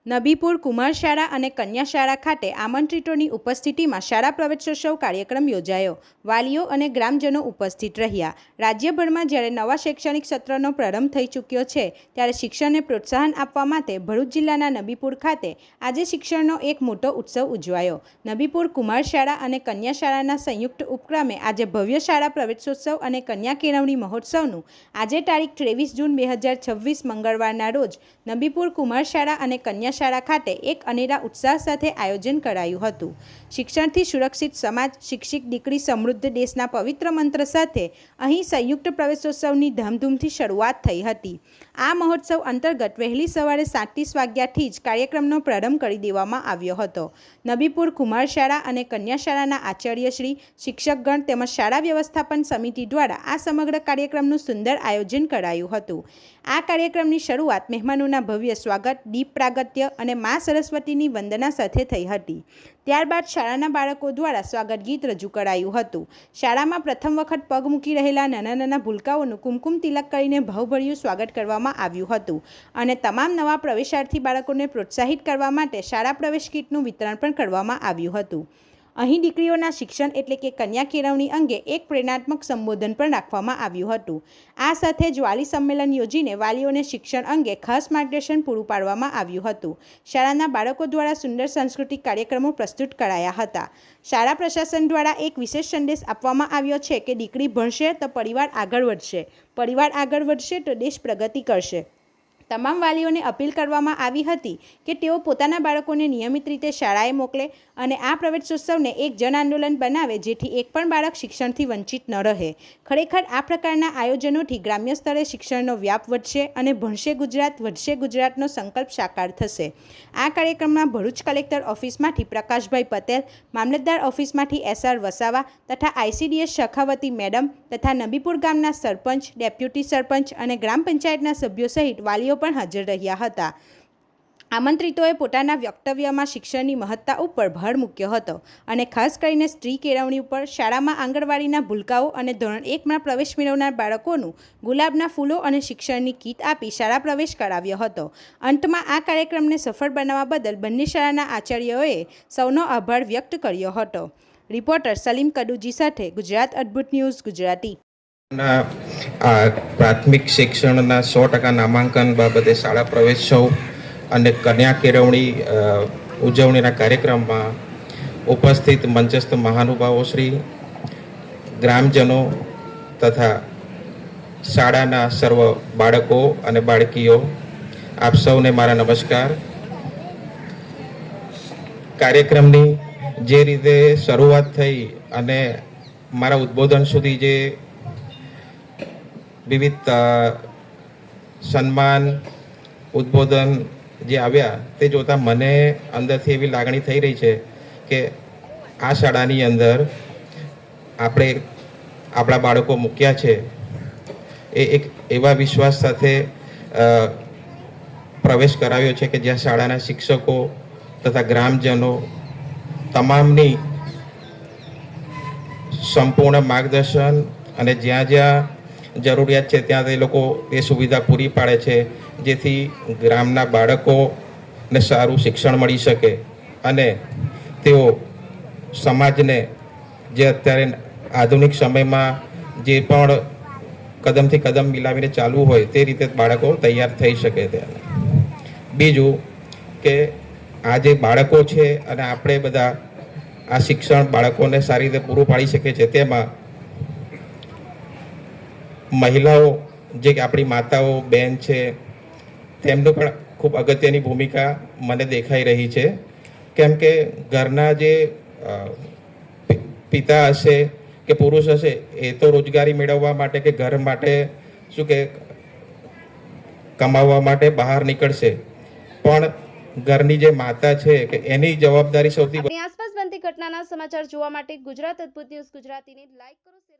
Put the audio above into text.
નબીપુર કુમાર શાળા અને કન્યા શાળા ખાતે આમંત્રિતોની ઉપસ્થિતિમાં શાળા પ્રવેશોત્સવ કાર્યક્રમ યોજાયો. વાલીઓ અને ગ્રામજનો ઉપસ્થિત રહ્યા. રાજ્યભરમાં જ્યારે નવા શૈક્ષણિક સત્રનો પ્રારંભ થઈ ચૂક્યો છે ત્યારે શિક્ષણને પ્રોત્સાહન આપવા માટે ભરૂચ જિલ્લાના નબીપુર ખાતે આજે શિક્ષણનો એક મોટો ઉત્સવ ઉજવાયો. નબીપુર કુમાર શાળા અને કન્યા શાળાના સંયુક્ત ઉપક્રમે આજે ભવ્ય શાળા પ્રવેશોત્સવ અને કન્યા કેળવણી મહોત્સવનું આજે તારીખ 23 જૂન 2026 મંગળવારના રોજ નબીપુર કુમાર શાળા અને કન્યા શાળા ખાતે એક અનેરા ઉત્સાહ સાથે આયોજન કરાયું હતું. શિક્ષણથી સુરક્ષિત સમાજ, શિક્ષિત દીકરી સમૃદ્ધ દેશના પવિત્ર મંત્ર સાથે અહીં સંયુક્ત પ્રવેશોત્સવની ધામધૂમથી શરૂઆત થઈ હતી. આ મહોત્સવ અંતર્ગત વહેલી સવારે 7:30 વાગ્યાથી જ કાર્યક્રમનો પ્રારંભ કરી દેવામાં આવ્યો હતો. નબીપુર કુમાર શાળા અને કન્યા શાળાના આચાર્યશ્રી, શિક્ષકગણ તેમજ શાળા વ્યવસ્થાપન સમિતિ દ્વારા આ સમગ્ર કાર્યક્રમનું સુંદર આયોજન કરાયું હતું. આ કાર્યક્રમની શરૂઆત મહેમાનોના ભવ્ય સ્વાગત, દીપ પ્રાગટ્ય અને મા સરસ્વતીની વંદના સાથે થઈ હતી. ત્યારબાદ શાળાના બાળકો દ્વારા સ્વાગત ગીત રજૂ કરાયું હતું. શાળામાં પ્રથમ વખત પગ મૂકી રહેલા નાના નાના ભૂલકાઓનું કુમકુમ તિલક કરીને ભાવભર્યું સ્વાગત કરવામાં આવ્યું હતું અને તમામ નવા પ્રવેશાર્થી બાળકોને પ્રોત્સાહિત કરવા માટે શાળા પ્રવેશ કીટનું વિતરણ પણ કરવામાં આવ્યું હતું. અહીં દીકરીઓના શિક્ષણ એટલે કે કન્યા કેળવણી અંગે એક પ્રેરણાત્મક સંબોધન પણ રાખવામાં આવ્યું હતું. આ સાથે જ વાલી સંમેલન યોજીને વાલીઓને શિક્ષણ અંગે ખાસ માર્ગદર્શન પૂરું પાડવામાં આવ્યું હતું. શાળાના બાળકો દ્વારા સુંદર સાંસ્કૃતિક કાર્યક્રમો પ્રસ્તુત કરાયા હતા. શાળા પ્રશાસન દ્વારા એક વિશેષ સંદેશ આપવામાં આવ્યો છે કે દીકરી ભણશે તો પરિવાર આગળ વધશે, પરિવાર આગળ વધશે તો દેશ પ્રગતિ કરશે. તમામ વાલીઓને અપીલ કરવામાં આવી હતી કે તેઓ પોતાના બાળકોને નિયમિત રીતે શાળાએ મોકલે અને આ પ્રવેશોત્સવને એક જન આંદોલન બનાવે જેથી એક પણ બાળક શિક્ષણથી વંચિત ન રહે. ખરેખર આ પ્રકારના આયોજનોથી ગ્રામ્ય સ્તરે શિક્ષણનો વ્યાપ વધશે અને ભણશે ગુજરાત વધશે ગુજરાતનો સંકલ્પ સાકાર થશે. આ કાર્યક્રમમાં ભરૂચ કલેક્ટર ઓફિસમાંથી પ્રકાશભાઈ પટેલ, મામલતદાર ઓફિસમાંથી SR વસાવા તથા ICDS શખાવતી મેડમ તથા નબીપુર ગામના સરપંચ, ડેપ્યુટી સરપંચ અને ગ્રામ પંચાયતના સભ્યો સહિત વાલીઓ પણ હાજર રહ્યા હતા. આમંત્રિતોએ પોતાના વક્તવ્યમાં શિક્ષણની મહત્તા ઉપર ભાર મૂક્યો હતો અને ખાસ કરીને સ્ત્રી કેળવણી ઉપર, શાળામાં આંગણવાડીના ભૂલકાઓ અને ધોરણ 1માં પ્રવેશ મેળવનાર બાળકોનું ગુલાબના ફૂલો અને શિક્ષણની કીટ આપી શાળા પ્રવેશ કરાવ્યો હતો. અંતમાં આ કાર્યક્રમને સફળ બનાવવા બદલ બંને શાળાના આચાર્યોએ સૌનો આભાર વ્યક્ત કર્યો હતો. રિપોર્ટર સલીમ કડુજી સાથે ગુજરાત અદ્ભુત ન્યૂઝ ગુજરાતી. પ્રાથમિક શિક્ષણના 100% નામાંકન બાબતે શાળા પ્રવેશોત્સવ અને કન્યા કેળવણી ઉજવણીના કાર્યક્રમમાં ઉપસ્થિત મંચસ્થ મહાનુભાવો શ્રી, ગ્રામજનો તથા શાળાના સર્વ બાળકો અને બાળકીઓ, આપ સૌને મારા નમસ્કાર. કાર્યક્રમની જે રીતે શરૂઆત થઈ અને મારા ઉદ્બોધન સુધી જે વિવિધ સન્માન, ઉદ્બોધન જે આવ્યા તે જોતાં મને અંદરથી એવી લાગણી થઈ રહી છે કે આ શાળાની અંદર આપણે આપણા બાળકો મૂક્યા છે એ એક એવા વિશ્વાસ સાથે પ્રવેશ કરાવ્યો છે કે જ્યાં શાળાના શિક્ષકો તથા ગ્રામજનો તમામની સંપૂર્ણ માર્ગદર્શન અને જ્યાં જ્યાં જરૂરિયાત છે ત્યાં તે લોકો એ સુવિધા પૂરી પાડે છે જેથી ગ્રામના બાળકોને સારું શિક્ષણ મળી શકે અને તેઓ સમાજને જે અત્યારે આધુનિક સમયમાં જે પણ કદમથી કદમ મિલાવીને ચાલવું હોય તે રીતે બાળકો તૈયાર થઈ શકે. બીજું કે આ જે બાળકો છે અને આપણે બધા આ શિક્ષણ બાળકોને સારી રીતે પૂરું પાડી શકે છે તેમાં મહિલાઓ જે આપણી માતાઓ, બહેન છે તેમનું પણ ખૂબ અગત્યની ભૂમિકા મને દેખાઈ રહી છે. કેમ કે ઘરના જે પિતા હશે કે પુરુષ હશે એ તો રોજગારી મેળવવા માટે કે ઘર માટે શું કે કમાવવા માટે બહાર નીકળશે, પણ ઘરની જે માતા છે કે એની જવાબદારી સૌથી આસપાસ બનતી ઘટનાના સમાચાર જોવા માટે ગુજરાત અદ્ભુત ન્યૂઝ ગુજરાતીને લાઈક કરો.